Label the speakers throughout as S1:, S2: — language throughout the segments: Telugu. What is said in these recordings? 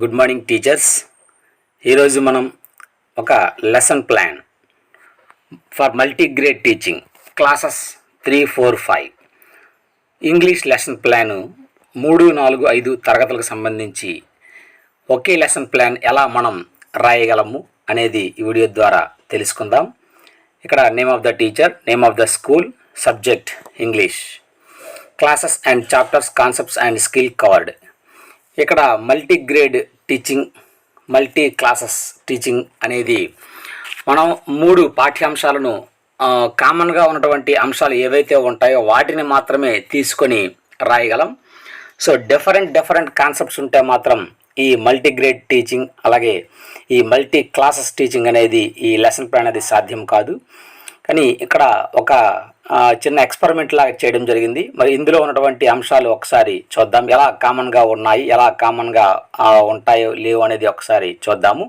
S1: Good morning teachers. ఈరోజు మనం ఒక lesson plan for multigrade teaching classes 3, 4, 5 English lesson plan 3, 4, 5 తరగతులకు సంబంధించి ఒకే లెసన్ ప్లాన్ ఎలా మనం రాయగలము అనేది ఈ వీడియో ద్వారా తెలుసుకుందాం. ఇక్కడ name of the teacher, name of the school, subject English, classes and chapters, concepts and skill covered. ఇక్కడ multigrade teaching, multi classes teaching అనేది మనం 3 పాఠ్యాంశాలను కామన్గా ఉన్నటువంటి అంశాలు ఏవైతే ఉంటాయో వాటిని మాత్రమే తీసుకొని రాయగలం. సో డిఫరెంట్ కాన్సెప్ట్స్ ఉంటే మాత్రం ఈ మల్టీగ్రేడ్ టీచింగ్, అలాగే ఈ మల్టీ క్లాసెస్ టీచింగ్ అనేది ఈ లెసన్ ప్లాన్ అనేది సాధ్యం కాదు. కానీ ఇక్కడ ఒక చిన్న ఎక్స్పెరిమెంట్ లాగా చేయడం జరిగింది. మరి ఇందులో ఉన్నటువంటి అంశాలు ఒకసారి చూద్దాం, ఎలా కామన్గా ఉన్నాయి, ఎలా కామన్గా ఉంటాయో లేవు అనేది ఒకసారి చూద్దాము.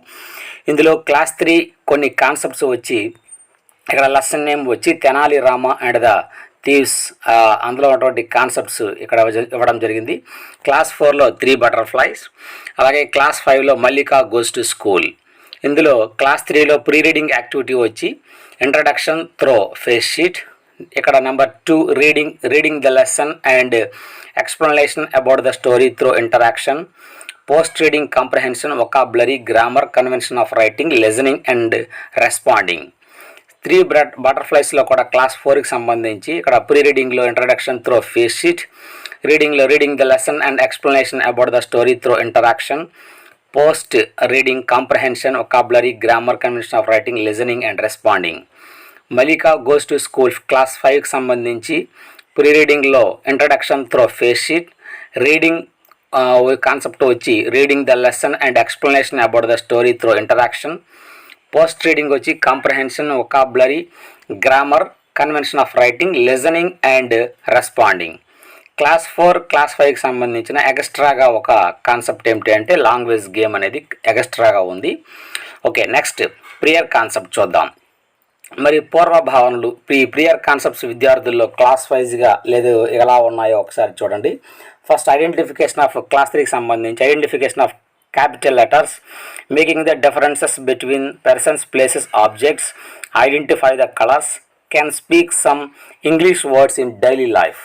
S1: ఇందులో క్లాస్ 3 కొన్ని కాన్సెప్ట్స్ వచ్చి, ఇక్కడ లెసన్ నేమ్ వచ్చి Tenali Rama and the thieves, అందులో ఉన్నటువంటి కాన్సెప్ట్స్ ఇక్కడ ఇవ్వడం జరిగింది. క్లాస్ 4లో 3 బటర్ఫ్లైస్, అలాగే క్లాస్ 5లో మల్లికా గోస్ టు స్కూల్. ఇందులో క్లాస్ 3లో ప్రీ రీడింగ్ యాక్టివిటీ వచ్చి ఇంట్రడక్షన్ త్రో ఫేస్ షీట్. ఇక్కడ number 2 reading the lesson and explanation about the story through interaction. Post reading comprehension, vocabulary, grammar, convention of writing, listening and responding. 3 బటర్ఫ్లైస్లో కూడా క్లాస్ 4కి సంబంధించి ఇక్కడ ప్రీ రీడింగ్లో introduction through face sheet, reading the lesson and explanation about the story through interaction, post reading comprehension, vocabulary, grammar, convention of writing, listening and responding. Malika goes to school class 5కి సంబంధించి ప్రీ రీడింగ్లో introduction through face sheet, reading concept వచ్చి reading the lesson and explanation about the story through interaction, post reading వచ్చి comprehension, vocabulary, grammar, convention of writing, listening and responding. Class 4, class 5కి సంబంధించిన ఎక్స్ట్రాగా ఒక కాన్సెప్ట్ ఏమిటి అంటే లాంగ్వేజ్ గేమ్ అనేది ఎక్స్ట్రాగా ఉంది. ఓకే, నెక్స్ట్ ప్రియర్ కాన్సెప్ట్ చూద్దాం. మరి పూర్వభావనలు, ప్రియర్ కాన్సెప్ట్స్ విద్యార్థుల్లో క్లాస్ వైజ్గా లేదు ఎలా ఉన్నాయో ఒకసారి చూడండి. ఫస్ట్ ఐడెంటిఫికేషన్ ఆఫ్ క్లాస్ 3కి సంబంధించి identification of capital letters, making the differences between persons, places, objects, identify the colours, can speak some English words in daily life.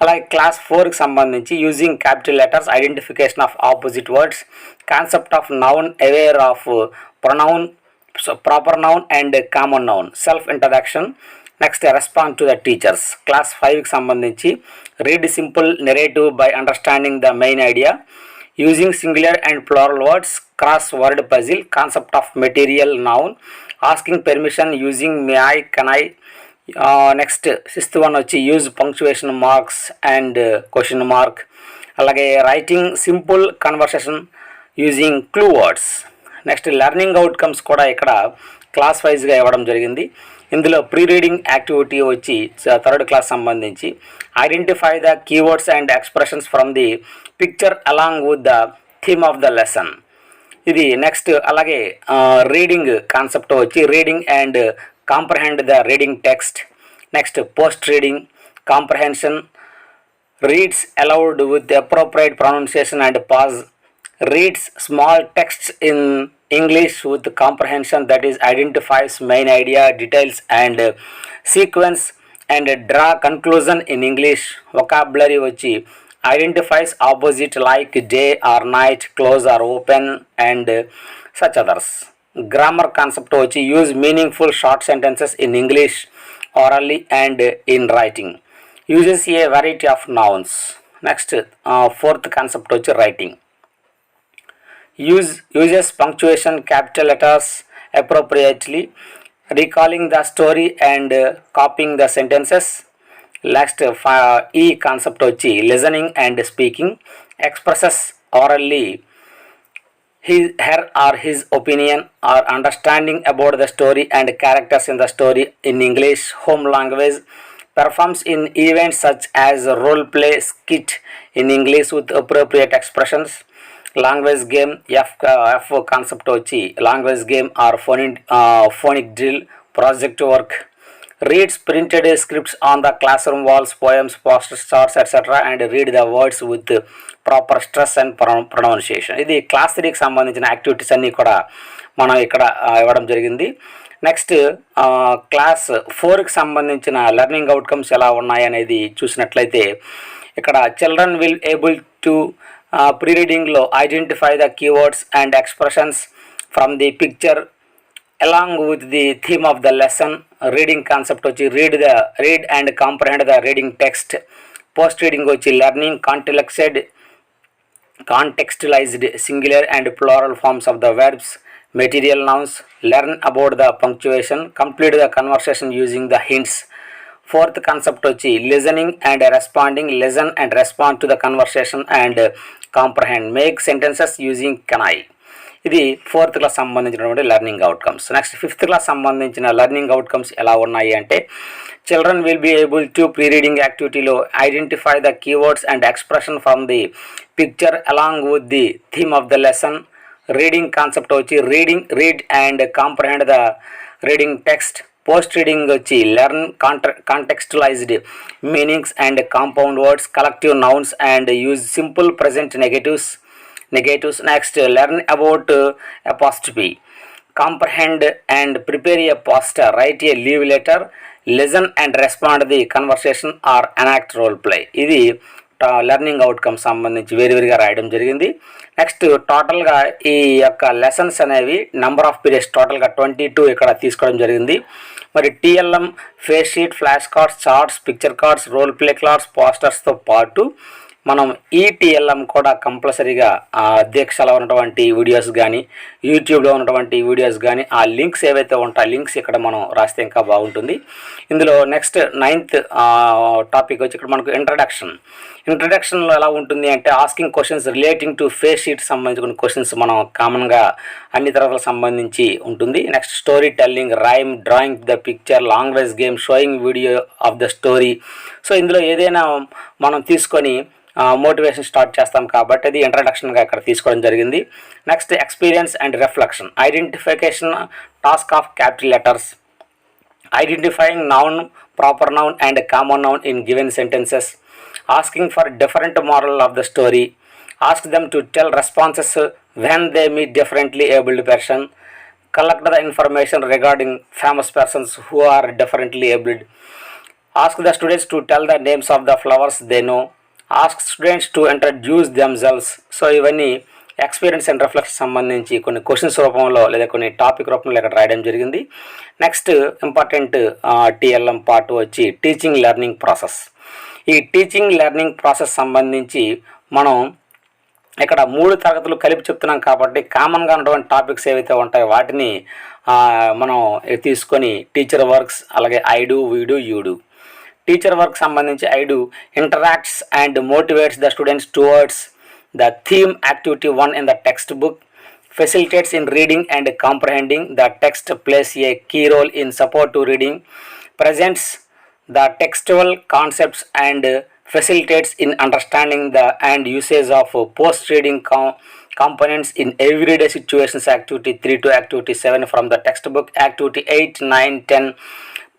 S1: అలాగే క్లాస్ 4కి సంబంధించి using capital letters, identification of opposite words, concept of noun, aware of pronoun, proper noun and common noun, self introduction. Next respond to the teachers. Class 5కి సంబంధించి read simple narrative by understanding the main idea, using singular and plural words, crossword puzzle, concept of material noun, asking permission using may I, can I. Next 6th one వచ్చి use punctuation marks and question mark. అలాగే writing simple conversation using clue words. Next learning outcomes కూడా ఇక్కడ క్లాస్ వైజ్గా ఇవ్వడం జరిగింది. ఇందులో ప్రీ రీడింగ్ యాక్టివిటీ వచ్చి 3rd క్లాస్ సంబంధించి identify the keywords and expressions from the picture along with the theme of the lesson. ఇది నెక్స్ట్. అలాగే రీడింగ్ కాన్సెప్ట్ వచ్చి reading and comprehend the reading text. Next post reading comprehension, reads aloud with appropriate pronunciation and pause, reads small texts in English with comprehension, that is identifies main idea, details and sequence and draw conclusion in English. Vocabulary vachi identifies opposite like day or night, close or open and such others. Grammar concept vachi use meaningful short sentences in English orally and in writing, uses a variety of nouns. Next 4th concept vachi writing, uses punctuation, capital letters appropriately, recalling the story and copying the sentences. Next E concept vachi listening and speaking, expresses orally her or his opinion or understanding about the story and characters in the story in English home language, performs in events such as role play, skit in English with appropriate expressions. Language game, F concept vachi language game or phonic drill, project work, reads printed scripts on the classroom walls, poems, posters, charts, etc. and read the words with proper stress and pronunciation. ఇది క్లాస్ 3కి సంబంధించిన యాక్టివిటీస్ అన్నీ కూడా మనం ఇక్కడ ఇవ్వడం జరిగింది. నెక్స్ట్ క్లాస్ 4కి సంబంధించిన లెర్నింగ్ అవుట్కమ్స్ ఎలా ఉన్నాయి అనేది చూసినట్లయితే ఇక్కడ children will able to pre రీడింగ్లో identify the keywords and expressions from the picture along with the theme of the lesson. Reading concept వచ్చి read and comprehend the reading text. Post reading వచ్చి learning contextualized singular and plural forms of the verbs, material nouns, learn about the punctuation, complete the conversation using the hints. Fourth concept వచ్చి listening and responding, listen and respond to the conversation and comprehend, make sentences using can I. ఇది 4th క్లాస్ సంబంధించినటువంటి learning outcomes. Next 5th class సంబంధించిన లెర్నింగ్ అవుట్కమ్స్ ఎలా ఉన్నాయి అంటే children will be able to pre reading యాక్టివిటీలో identify the keywords and expression from the picture along with the theme of the lesson. Reading concept వచ్చి read and comprehend the reading text. Post reading వచ్చి learn contextualised meanings and compound words, collective nouns and use simple present negatives. Next, learn about apostrophe, comprehend and prepare a poster, write a leave letter, listen and respond to the conversation or enact role play. ఇది లెర్నింగ్ అవుట్కమ్ సంబంధించి వేరువేరుగా రాయడం జరిగింది. నెక్స్ట్ టోటల్గా ఈ యొక్క లెసన్స్ అనేవి నెంబర్ ఆఫ్ పీరియడ్స్ టోటల్గా 22 ఇక్కడ తీసుకోవడం జరిగింది. మరి TLM, face sheet, flash cards, charts, picture cards, role play cards, పోస్టర్స్తో పాటు మనం ఈటీఎల్ఎం కూడా కంపల్సరీగా అధ్యక్షలో ఉన్నటువంటి వీడియోస్ కానీ యూట్యూబ్లో ఉన్నటువంటి వీడియోస్ కానీ ఆ లింక్స్ ఏవైతే ఉంటాయో లింక్స్ ఇక్కడ మనం రాస్తే ఇంకా బాగుంటుంది. ఇందులో నెక్స్ట్ 9th టాపిక్ వచ్చి ఇక్కడ మనకు ఇంట్రడక్షన్లో ఎలా ఉంటుంది అంటే asking questions relating to face sheet సంబంధించిన క్వశ్చన్స్ మనం కామన్గా అన్ని తరగతులకు సంబంధించి ఉంటుంది. Next story telling, rhyme, drawing the picture, language game, showing video of the story. So ఇందులో ఏదైనా మనం తీసుకొని మోటివేషన్ స్టార్ట్ చేస్తాం కాబట్టి అది ఇంట్రడక్షన్గా ఇక్కడ తీసుకోవడం జరిగింది. Next experience and reflection, identification task of capital letters, identifying noun, proper noun and common noun in given sentences, asking for different moral of the story, ask them to tell responses when they meet differently abled person, collect the information regarding famous persons who are differently abled, ask the students to tell the names of the flowers they know, ask students to introduce themselves. So ఇవన్నీ ఎక్స్పీరియన్స్ అండ్ రిఫ్లెక్షన్ సంబంధించి కొన్ని క్వశ్చన్స్ రూపంలో లేదా కొన్ని టాపిక్ రూపంలో ఇక్కడ రాయడం జరిగింది. నెక్స్ట్ ఇంపార్టెంట్ టీఎల్ఎం పార్ట్ వచ్చి టీచింగ్ లెర్నింగ్ ప్రాసెస్. ఈ టీచింగ్ లెర్నింగ్ ప్రాసెస్ సంబంధించి మనం ఇక్కడ 3 తరగతులు కలిపి చెప్తున్నాం కాబట్టి కామన్గా ఉన్నటువంటి టాపిక్స్ ఏవైతే ఉంటాయో వాటిని మనం తీసుకొని టీచర్ వర్క్స్, అలాగే I do, we do, you do. Teacher work సంబంధించి I do interacts and motivates the students towards the theme activity 1 in the text book, facilitates in reading and comprehending the text, plays a key role in support to reading, presents the textual concepts and facilitates in understanding the and usage of post-reading components in everyday situations. Activity 3 to activity 7 from the textbook. Activity 8, 9, 10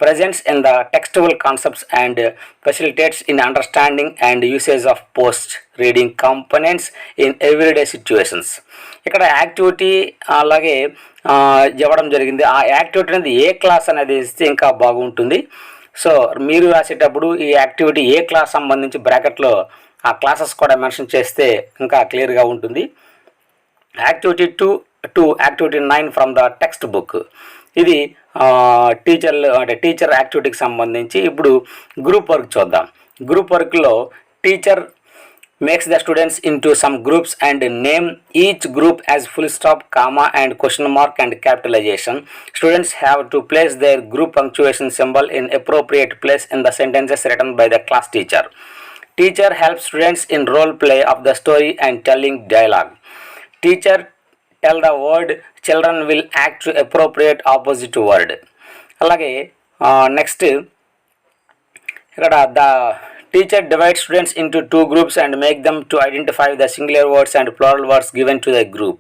S1: presents in the textual concepts and facilitates in understanding and usage of post-reading components in everyday situations. ఇక్కడ యాక్టివిటీ అలాగే ఇవ్వడం జరిగింది. ఆ యాక్టివిటీ అనేది ఏ క్లాస్ అనేది ఇస్తే ఇంకా బాగుంటుంది. సో మీరు రాసేటప్పుడు ఈ యాక్టివిటీ ఏ క్లాస్ సంబంధించి బ్రాకెట్లో ఆ క్లాసెస్ కూడా మెన్షన్ చేస్తే ఇంకా క్లియర్గా ఉంటుంది. Activity 2 to activity 9 from the text book. ఇది టీచర్ యాక్టివిటీకి సంబంధించి. ఇప్పుడు గ్రూప్ వర్క్ చూద్దాం. గ్రూప్ వర్క్లో teacher makes the students into some groups and name each group as full stop, comma and question mark and capitalization. Students have to place their group punctuation symbol in appropriate place in the sentences written by the class teacher. Teacher helps students in role play of the story and telling dialogue. Teacher tell the word, children will act to appropriate opposite word. అలాగే నెక్స్ట్ ఇక్కడ the Teacher divides students into 2 groups and make them to identify the singular words and plural words given to the group.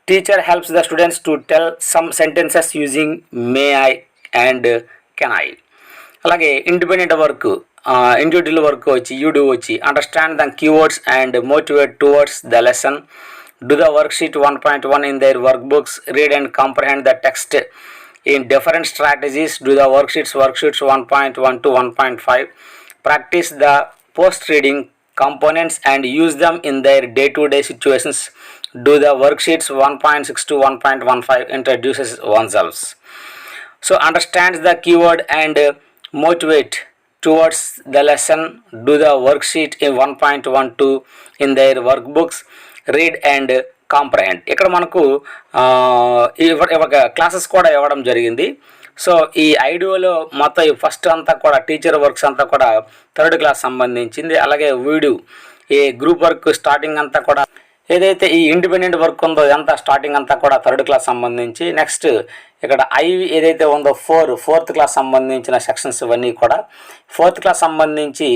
S1: Teacher helps the students to tell some sentences using may I and can I. అలాగే ఇండిపెండెంట్ వర్క్, ఇండివిజువల్ వర్క్ వచ్చి యూడూ వచ్చి understand the keywords and motivate towards the lesson, do the worksheet 1.1 in their workbooks, read and comprehend the text in different strategies, do the worksheets 1.1 to 1.5, practice the post reading components and use them in their day-to-day situations, do the worksheets 1.6 to 1.15, introduces oneself. So understands the keyword and motivate towards the lesson, do the worksheet in 1.1 to in their workbooks, read and comprehend. ఇక్కడ మనకు క్లాసెస్ కూడా ఇవ్వడం జరిగింది. సో ఈ ఐడియోలో మొత్తం ఫస్ట్ అంతా కూడా టీచర్ వర్క్స్ అంతా కూడా 3rd క్లాస్ సంబంధించింది. అలాగే వీడియో ఈ గ్రూప్ వర్క్ స్టార్టింగ్ అంతా కూడా ఏదైతే ఈ ఇండిపెండెంట్ వర్క్ ఉందో ఇదంతా స్టార్టింగ్ అంతా కూడా 3rd క్లాస్ సంబంధించి. నెక్స్ట్ ఇక్కడ ఏదైతే ఉందో 4th క్లాస్ సంబంధించిన సెక్షన్స్ ఇవన్నీ కూడా 4th క్లాస్ సంబంధించి.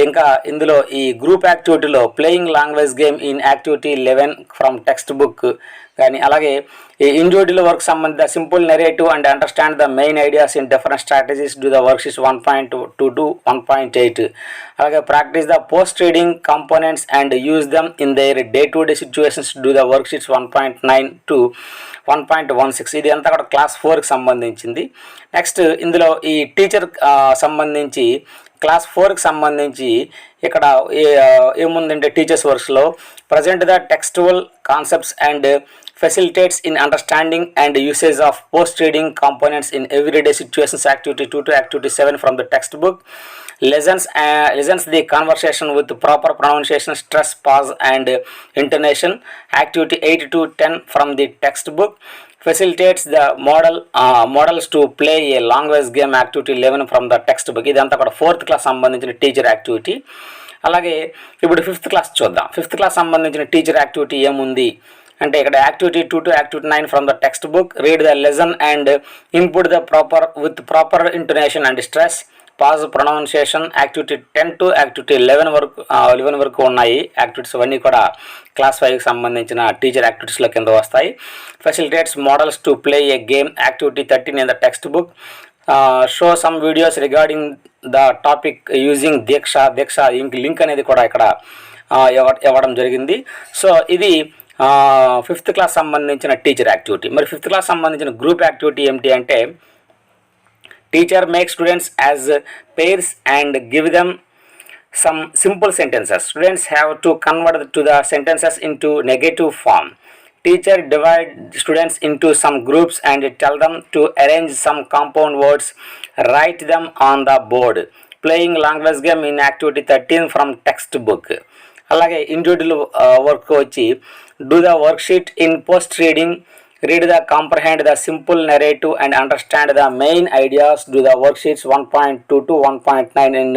S1: ఇంకా ఇందులో ఈ గ్రూప్ యాక్టివిటీలో playing language game in activity 11 from text book కానీ, అలాగే ఈ ఇండివిజువల్ వర్క్ సంబంధిత simple narrative and understand the main ideas in different strategies, do the worksheets 1.2 to 1.8, అలాగే practice the post reading components and use them in their day to day situations, do the worksheets 1.9 to 1.16. ఇది అంతా కూడా క్లాస్ 4కి సంబంధించింది. నెక్స్ట్ ఇందులో ఈ టీచర్ సంబంధించి క్లాస్ 4కి సంబంధించి ఇక్కడ ఏముందంటే టీచర్స్ వర్క్స్లో present the textual concepts and facilitates in understanding and usage of post-reading components in everyday situations, activity 2 to activity 7 from the textbook, lessons the conversation with proper pronunciation, stress, pause and intonation, activity 8 to 10 from the textbook, facilitates the models to play a language game, activity 11 from the textbook. ఇదంతా కూడా 4th క్లాస్ సంబంధించిన టీచర్ యాక్టివిటీ. అలాగే ఇప్పుడు 5th క్లాస్ చూద్దాం. 5th క్లాస్ సంబంధించిన టీచర్ యాక్టివిటీ ఏముంది అంటే ఇక్కడ activity 2 to activity 9 from the text book, read the lesson and input the proper intonation and stress, pause pronunciation. Activity 10 to activity 11 వరకు ఉన్నాయి యాక్టివిటీస్. అవన్నీ కూడా క్లాస్ 5కి సంబంధించిన టీచర్ యాక్టివిటీస్లో కింద వస్తాయి. Facilitates models to play a game, activity 13 in the text book. Show some videos regarding the topic using Diksha link అనేది కూడా ఇక్కడ ఇవ్వడం జరిగింది. సో ఇది 5th క్లాస్ సంబంధించిన టీచర్ యాక్టివిటీ. మరి 5th క్లాస్ సంబంధించిన గ్రూప్ యాక్టివిటీ ఏమిటి అంటే teacher make students as pairs and give them some simple sentences. Students have to convert to the sentences into negative form. Teacher divide students into some groups and tell them to arrange some compound words, write them on the board. Playing language game in activity 13 from text book. అలాగే ఇండివిజువల్ వర్క్ వచ్చి do the worksheet in post reading, read the comprehend the simple narrative and understand the main ideas, do the worksheets 1.2 to 1.9 in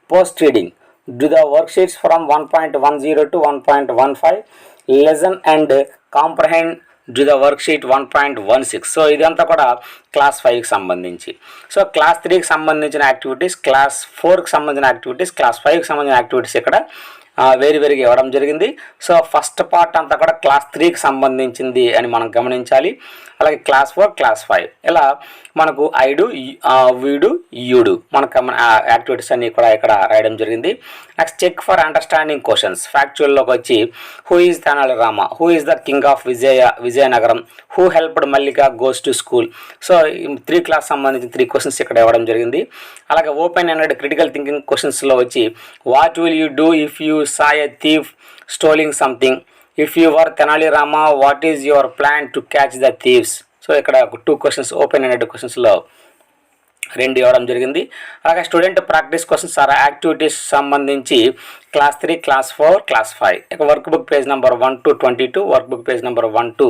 S1: post reading, do the worksheets from 1.10 to 1.15, listen and comprehend, do the worksheet 1.16. So ఇదంతా కూడా క్లాస్ 5కి సంబంధించి. సో క్లాస్ 3కి సంబంధించిన యాక్టివిటీస్, క్లాస్ 4కి సంబంధించిన యాక్టివిటీస్, క్లాస్ 5కి సంబంధించిన యాక్టివిటీస్ ఇక్కడ వేరుగా ఇవ్వడం జరిగింది. సో ఫస్ట్ పార్ట్ అంతా కూడా క్లాస్ 3కి సంబంధించింది అని మనం గమనించాలి. అలాగే క్లాస్ 4, క్లాస్ 5 ఇలా మనకు ఐడు, వీడు, యూడు మనకు యాక్టివిటీస్ అన్నీ కూడా ఇక్కడ రాయడం జరిగింది. Next check for understanding questions. ఫ్యాక్చువల్లోకి వచ్చి who is Tenali Rama, who is the king of Vijayanagaram, who helped Mallika goes to school. So 3 class సంబంధించిన 3 క్వశ్చన్స్ ఇక్కడ ఇవ్వడం జరిగింది. అలాగే ఓపెన్ అండ్ క్రిటికల్ థింకింగ్ క్వశ్చన్స్లో వచ్చి what will you do if you saw a thief stoling something, if you were Tenali Rama what is your plan to catch the thieves. So ఇక్కడ 2 క్వశ్చన్స్ ఓపెన్ అండ్ క్వశ్చన్స్లో 2 ఇవ్వడం జరిగింది. అలాగే student practice questions or activities సంబంధించి క్లాస్ 3, క్లాస్ 4, క్లాస్ 5. ఇక work book page number 1 to 22, work book page number 1 to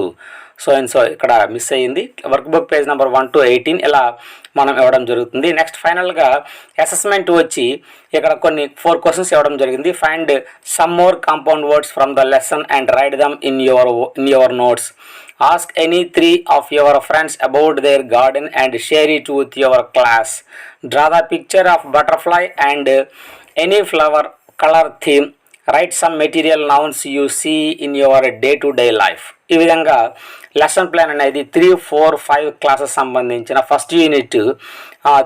S1: so ఇక్కడ మిస్ అయ్యింది. Work book page number 1 to 18 ఇలా మనం ఇవ్వడం జరుగుతుంది. నెక్స్ట్ ఫైనల్గా అసెస్మెంట్ వచ్చి ఇక్కడ కొన్ని 4 క్వశ్చన్స్ ఇవ్వడం జరిగింది. Find some more compound words from the lesson and right them in your notes. Ask any 3 of your friends about their garden and share it with your class. Draw the picture of butterfly and any flower color theme. Write some material nouns you see in your day-to-day life. ఈ విధంగా లెసన్ ప్లాన్ అనేది 3, 4, 5 క్లాసెస్ సంబంధించిన ఫస్ట్ యూనిట్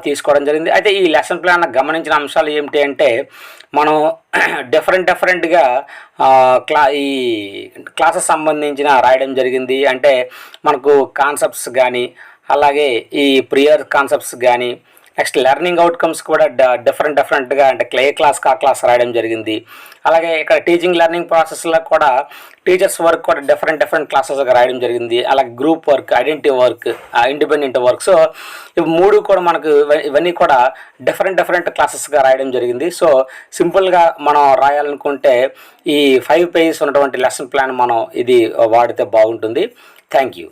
S1: తీసుకోవడం జరిగింది. అయితే ఈ లెసన్ ప్లాన్ గమనించిన అంశాలు ఏమిటి అంటే మనం డిఫరెంట్గా ఈ క్లాసెస్ సంబంధించిన రాయడం జరిగింది. అంటే మనకు కాన్సెప్ట్స్ కానీ, అలాగే ఈ ప్రియర్ కాన్సెప్ట్స్ కానీ, నెక్స్ట్ లెర్నింగ్ అవుట్కమ్స్ కూడా డిఫరెంట్గా అంటే ఏ క్లాస్కి ఆ క్లాస్ రాయడం జరిగింది. అలాగే ఇక్కడ టీచింగ్ లెర్నింగ్ ప్రాసెస్లో కూడా టీచర్స్ వర్క్ కూడా డిఫరెంట్ క్లాసెస్గా రాయడం జరిగింది. అలాగే group work, identity work, independent work. So ఇవి 3 కూడా మనకు ఇవన్నీ కూడా డిఫరెంట్ క్లాసెస్గా రాయడం జరిగింది. సో సింపుల్గా మనం రాయాలనుకుంటే ఈ 5 పేజెస్ ఉన్నటువంటి లెసన్ ప్లాన్ మనం ఇది వాడితే బాగుంటుంది. Thank you.